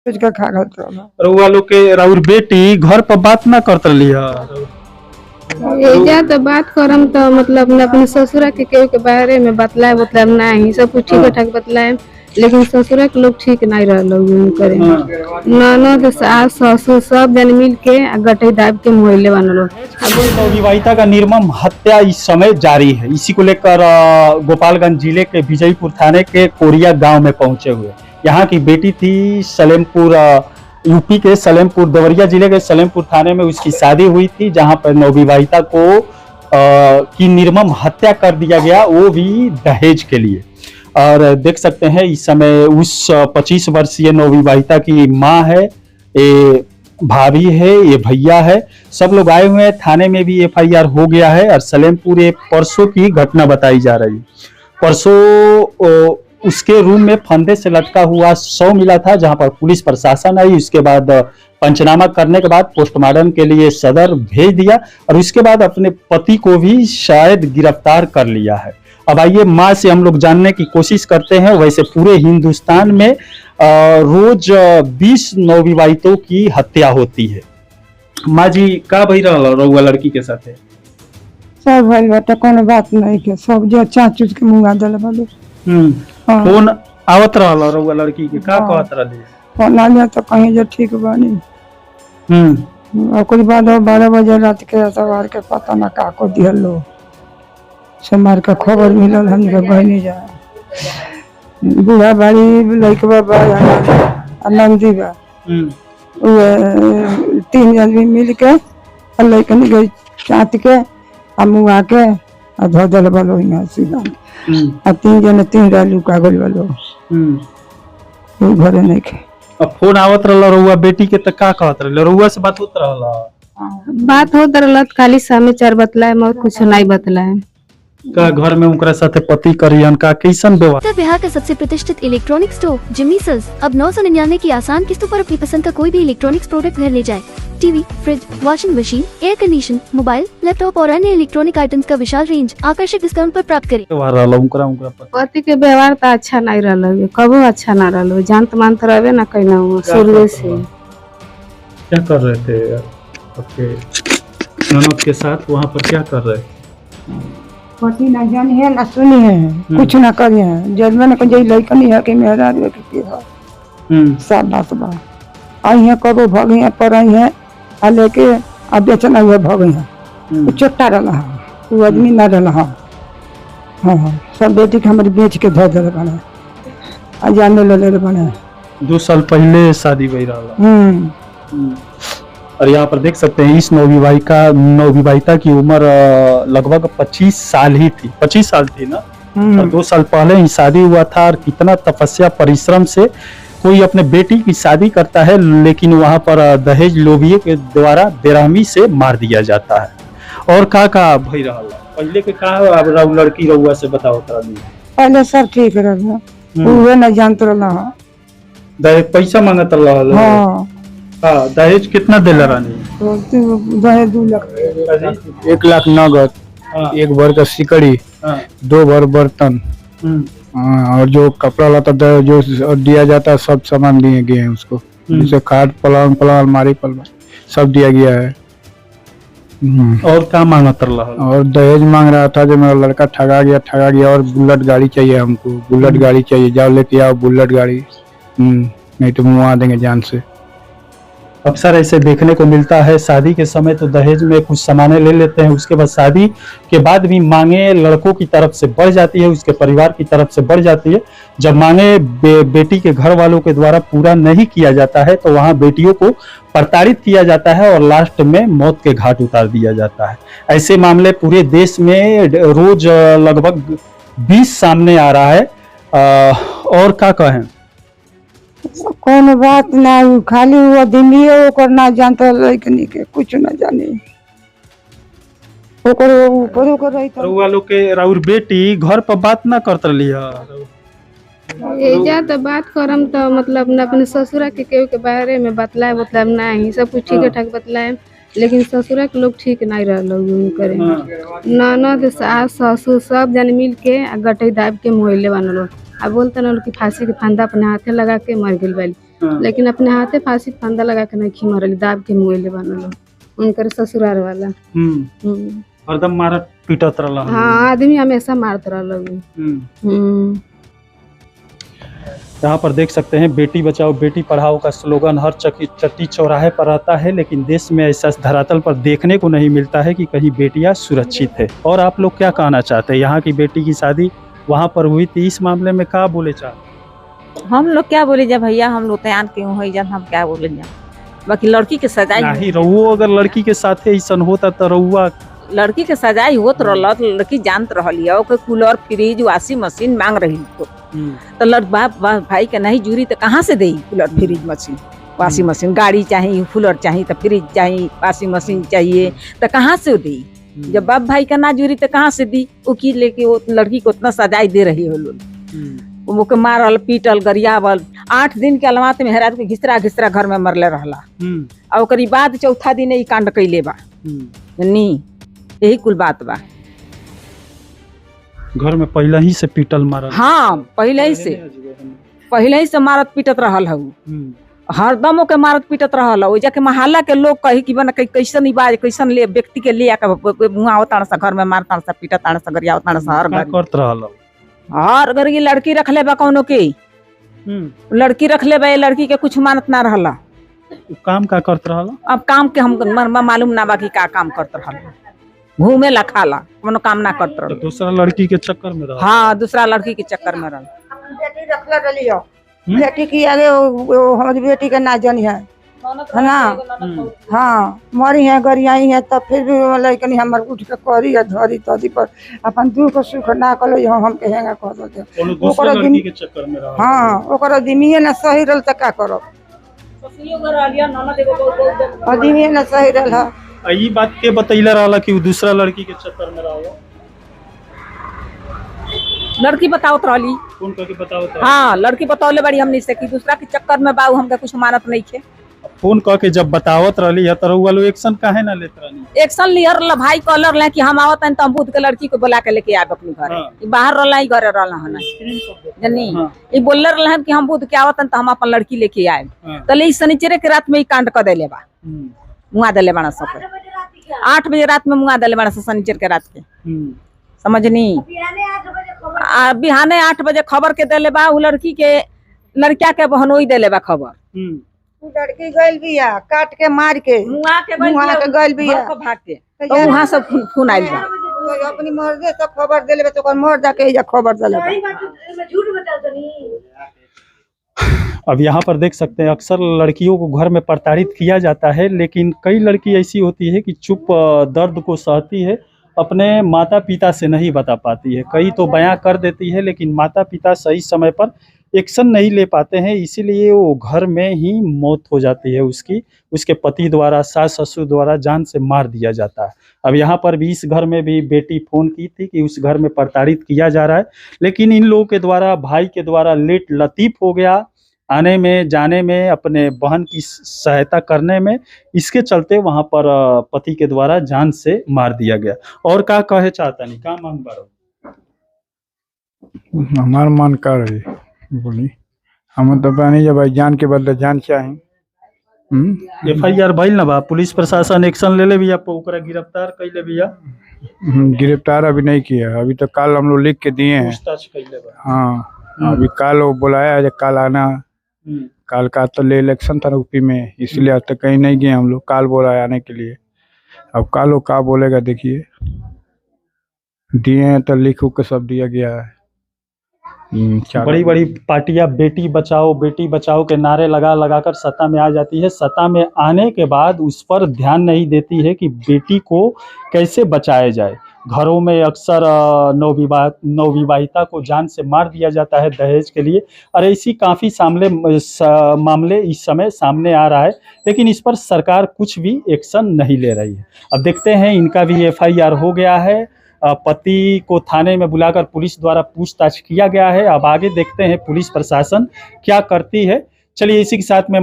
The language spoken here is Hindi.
कुछ का खा गलत रहला रउआ लोग के राउर बेटी घर पर बात ना करत रही है। एजा तो बात करम तो मतलब न अपने ससुरा के केहू के बारे में बतलाए मतलब नहीं सब कुछ ठीक ठाक बतलाए, लेकिन ससुरा के लोग ठीक नहीं रहल करे। ननद सास ससुर सब जन मिल के गटई दाब के मोहल्ले वाले लोग। नवविवाहिता का निर्मम हत्या इस समय जारी है। इसी को लेकर गोपालगंज जिले के विजयपुर थाने के कोरिया गांव में पहुंचे हुए यहाँ की बेटी थी सलेमपुर, यूपी के सलेमपुर, देवरिया जिले के सलेमपुर थाने में उसकी शादी हुई थी, जहां पर नवविवाहिता को की निर्मम हत्या कर दिया गया, वो भी दहेज के लिए। और देख सकते हैं इस समय उस 25 वर्षीय नवविवाहिता की माँ है, ये भाभी है, ये भैया है, सब लोग आए हुए हैं। थाने में भी FIR हो गया है। और सलेमपुर ये परसों की घटना बताई जा रही है। परसों उसके रूम में फंदे से लटका हुआ शव मिला था, जहां पर पुलिस प्रशासन आई। उसके बाद पंचनामा करने के बाद पोस्टमार्टम के लिए सदर भेज दिया और उसके बाद अपने पति को भी शायद गिरफ्तार कर लिया है। अब आइए माँ से हम लोग जानने की कोशिश करते हैं। वैसे पूरे हिंदुस्तान में रोज 20 नवविवाहितों की हत्या होती है। माँ जी का भई रहुआ लड़की के साथ है? सब भइल बाटे, कोनो बात नहीं के सब जो चाचू के मुंगा दल बालू। फोन आवत रहल रहुआ लड़की के का कहत रहली? फोन आ गया तो कहीं जो ठीक बनी। ओकरी बाद 12 बजे रात के सवार के पता ना का को दिहल लो से मार के खबर मिलल हम के बहनी जा बूढ़ा बाड़ी लइकवा बा आनंदी बा। वो 3 आदमी मिल के लइकन के चाट के मुआ के धो दल बालो यहाँ सीधा। 3 जने 3 डालू कागज वालो वो घरे नहीं खे। अब फोन आवत रहल रहुआ बेटी के त का कहत रहल? रहुआ से बात होत रहल? बात होत रहल खाली सामने 4 बतलाए मगर कुछ नहीं बतलाए। का घर में उनकरा साथे पति करियन का कैसन व्यवहार? उत्तर बिहार का सबसे प्रतिष्ठित इलेक्ट्रॉनिक स्टोर जिम्मी सेल्स अब 999 की आसान किस्तों पर अपनी पसंद का कोई भी इलेक्ट्रॉनिक्स प्रोडक्ट घर ले जाए। TV, fridge, washing machine, air condition, mobile, laptop और अन्य इलेक्ट्रॉनिक आइटम्स का विशाल रेंज आकर्षक डिस्काउंट पर प्राप्त करें। पति के व्यवहार तो अच्छा नहीं रहा, कबो अच्छा ना रहा, जानत मानत रहे ना कहना शुरू से। क्या कर रहे थे आपके ननद के साथ वहाँ पर? क्या कर रहे? पति ना जानी है ना सुनी है, कुछ ना करी है। जजमें को जई लइकनी है कि मेहरा रे के है सब बात बा। आई है कबो भगे है पर आई है आ लेके अब बेचना हुआ भगे है। चोट्टा रहा वो आदमी ना रहा। हाँ सब बेटी के हमारी बेच के धो दे बने आ जाने ले बने। 2 साल पहले शादी भई रहा। और यहाँ पर देख सकते हैं इस नवविवाहिता की उम्र लगभग 25 साल ही थी। 25 साल थी ना। और 2 साल पहले ही शादी हुआ था। और कितना तपस्या परिश्रम से कोई अपने बेटी की शादी करता है, लेकिन वहाँ पर दहेज लोभिये के द्वारा बेरहमी से मार दिया जाता है। और का भई रहा पहले के का लड़की रहुआ से बताओ? पहले सब ठीक रहा, वो न जानत रहा। दहेज पैसा मांगत रहा? हाँ। दहेज कितना दिल रानी? दहेज 2 लाख। 1 लाख नगद, 1 भर का सिकड़ी, 2 भर बर्तन, और जो कपड़ा लता जो दिया जाता है सब सामान दिए गए हैं उसको। जैसे खाट, पलंग, अलमारी, सब दिया गया है। और क्या मांगत रहा? और दहेज मांग रहा था जो मेरा लड़का ठगा गया और बुलेट गाड़ी चाहिए हमको। बुलेट गाड़ी चाहिए, जाओ लेके आओ बुलेट गाड़ी, नहीं तो मुआ देंगे जान से। अक्सर ऐसे देखने को मिलता है। शादी के समय तो दहेज में कुछ सामानें ले लेते हैं, उसके बाद शादी के बाद भी मांगे लड़कों की तरफ से बढ़ जाती है, उसके परिवार की तरफ से बढ़ जाती है। जब मांगे बेटी के घर वालों के द्वारा पूरा नहीं किया जाता है तो वहां बेटियों को प्रताड़ित किया जाता है और लास्ट में मौत के घाट उतार दिया जाता है। ऐसे मामले पूरे देश में रोज लगभग 20 सामने आ रहा है। और क्या कहें? कौन बात ना, खाली वो आदमी ओकर ना जानता लइकनी के कुछ ना जाने। ओकर ऊपर ओकर रही तो रउआ लोग के राउर बेटी घर पर बात ना करत रही है। एजा तो बात करम तो मतलब न अपने ससुरा के केहू के बारे में बतलाए मतलब नहीं सब कुछ ठीक ठाक बतलाए, लेकिन ससुरा के लोग ठीक नहीं रहल करे। ननद सास ससुर सब जन मिल के गटई दाब के मोहल्ले वाले लोग अब बोलते ना कि फांसी के फंदा अपने हाथे लगा के मर गई वाली। लेकिन अपने हाथे फांसी फंदा लगा के नहीं मरल, दाब के मुँह बनल उनकर ससुराल वाला। हरदम मारत पीटत रहला। हाँ, आदमी हमेशा मारत रहल। यहाँ पर देख सकते हैं बेटी बचाओ बेटी पढ़ाओ का स्लोगन हर चट्टी चौराहे पर रहता है, लेकिन देश में ऐसा धरातल पर देखने को नहीं मिलता है कि कहीं बेटियां सुरक्षित है। और आप लोग क्या कहना चाहते हैं? यहाँ की बेटी की शादी वहाँ पर हुई थी, इस मामले में क्या बोले चाहते? हम लोग क्या बोले जब भैया हम लोग तैयार क्यों हो जब हम क्या बोले बाकी लड़की के सजाई नहीं रहुओ, अगर लड़की के साथ ऐसा होता तो रहुआ लड़की के सजाई होत रहल तो लड़की जानत रहली okay cooler fridge washing machine मांग रही तो बाप भाई के नहीं जुरी तो कहाँ से दे cooler fridge machine washing machine, गाड़ी चाहिए कूलर चाहिए तो फ्रिज चाहिए वाशिंग मशीन चाहिए तो कहाँ से दी? जब बाप भाई का ना जुरी तो कहाँ से दी? वो की लेके वो लड़की को उतना सजाई दे रही हो लोग, वो के मारल पीटल गरियावल 8 दिन के अलमात में हेरा के घिसरा घिसरा घर में मरले रहला। और ओकरी बाद चौथा दिन ई कांड कैले बा। नी यही कुल बात बा। घर में पहले ही से पीटल मारल। हाँ, पहले ही से मारत पीटत रहल हूँ, हरदम के मारत पीटत रहल। ओजा के मोहल्ला के लोग कही कि बना कैसन बाज कैसन ले व्यक्ति के ले आके मुँह ताण सा घर में मारता सा पीटत ताण सा गरिया ताण सा हर करत रहल। हर घर की लड़की रख ले बा कौनो के लड़की रख ले बा, लड़की के कुछ मानत ना रहला। काम का करत रहल? अब काम के हम मालूम ना बाकी का काम करत रहल, घूमे ला खाला कोनो काम ना करत रहल। दूसरा लड़की के चक्कर में रहल। हाँ, दूसरा लड़की के चक्कर में रहल। बेटी रखले रहियो, बेटी की आगे हमारी बेटी के ना जानी है ना। हाँ, मरी है गरियाई है तब फिर भी लड़कनी हमर उठ के करी है धरी तदी पर अपन दुख सुख ना कलो हम कहेंगे कह देते दूसरा लड़की के चक्कर में रहल। हाँ, ओकर दिमिए ना सही रहल त का करब? दिमिए ना सही रहल है। ई बात के बतैला रहला कि दूसरा लड़की के चक्कर में रहल? लड़की बतावत रहली। कौन करके बतावत? हाँ, लड़की बतौले बड़ी हमनी से कि दूसरा के चक्कर में बाऊ हमके कुछ मानत नहीं थे। फोन कह के जब बतावत रहली है तो रहुआ लोग एक्शन काहे ना लेत रहनी? एक्शन लियर ल भाई कहलर ले कि हम आवत त हम बुध के लड़की को बुला के लेके आब अपने घर। ई बाहर रहला ई घरे रहला हन जनी। ई बोलले रहला कि हम बुध के आवत त हम अपन लड़की लेके आए। तले ई शनिचरे के रात में ई कांड क देले बा। मुआ देले बाना सब 8 बजे रात में मुआ देले बाना शनिचर के रात के। समझनी? बिहाने 8 बजे खबर के देले बा। उ लड़की के लड़किया के बहनोई देले बा खबर। लड़की गइल बिया काट के मार के मुआ के गइल बिया भाग के तो वहां सब खून आइल बा। अपनी मर्जी से खबर देले बा तो ओकर मर जाके जा खबर देले बा। अब यहाँ पर देख सकते हैं अक्सर लड़कियों को घर में प्रताड़ित किया जाता है, लेकिन कई लड़की ऐसी होती है कि चुप दर्द को सहती है, अपने माता पिता से नहीं बता पाती है। कई तो बयां कर देती है लेकिन माता पिता सही समय पर एक्शन नहीं ले पाते हैं, इसीलिए वो घर में ही मौत हो जाती है उसकी। उसके पति द्वारा सास ससुर द्वारा जान से मार दिया जाता है। अब यहाँ पर भी इस घर में भी बेटी फोन की थी कि उस घर में प्रताड़ित किया जा रहा है, लेकिन इन लोगों के द्वारा भाई के द्वारा लेट लतीफ हो गया आने में जाने में, अपने बहन की सहायता करने में। इसके चलते वहां पर पति के द्वारा जान से मार दिया गया। और क्या कहे चाहता नहीं, क्या मांग बारो? हमार मन कर रही बोली हम तो पानी जब जान के बदले जान चाहे। FIR भइल ना बा, पुलिस प्रशासन एक्शन ले ले भी, ओकरा गिरफ्तार कैले बिया। गिरफ्तार अभी नहीं किया, अभी तो कल हम लोग लिख के दिए हैं। पूछताछ कैले बा। हाँ, अभी कल वो बुलाया है, कल आना। कल का तो ले इलेक्शन था यूपी में, इसलिए आज तक कहीं नहीं गए हम लोग। कल बोला है आने के लिए, अब कल वो क्या बोलेगा देखिए। दिए हैं तो लिख के सब दिया गया है। बड़ी बड़ी पार्टियां बेटी बचाओ के नारे लगा कर सत्ता में आ जाती है। सत्ता में आने के बाद उस पर ध्यान नहीं देती है कि बेटी को कैसे बचाया जाए। घरों में अक्सर नवविवाहिता को जान से मार दिया जाता है दहेज के लिए, और ऐसी काफ़ी मामले इस समय सामने आ रहा है, लेकिन इस पर सरकार कुछ भी एक्शन नहीं ले रही है। अब देखते हैं, इनका भी FIR हो गया है, पति को थाने में बुलाकर पुलिस द्वारा पूछताछ किया गया है। अब आगे देखते हैं पुलिस प्रशासन क्या करती है। चलिए इसी के साथ में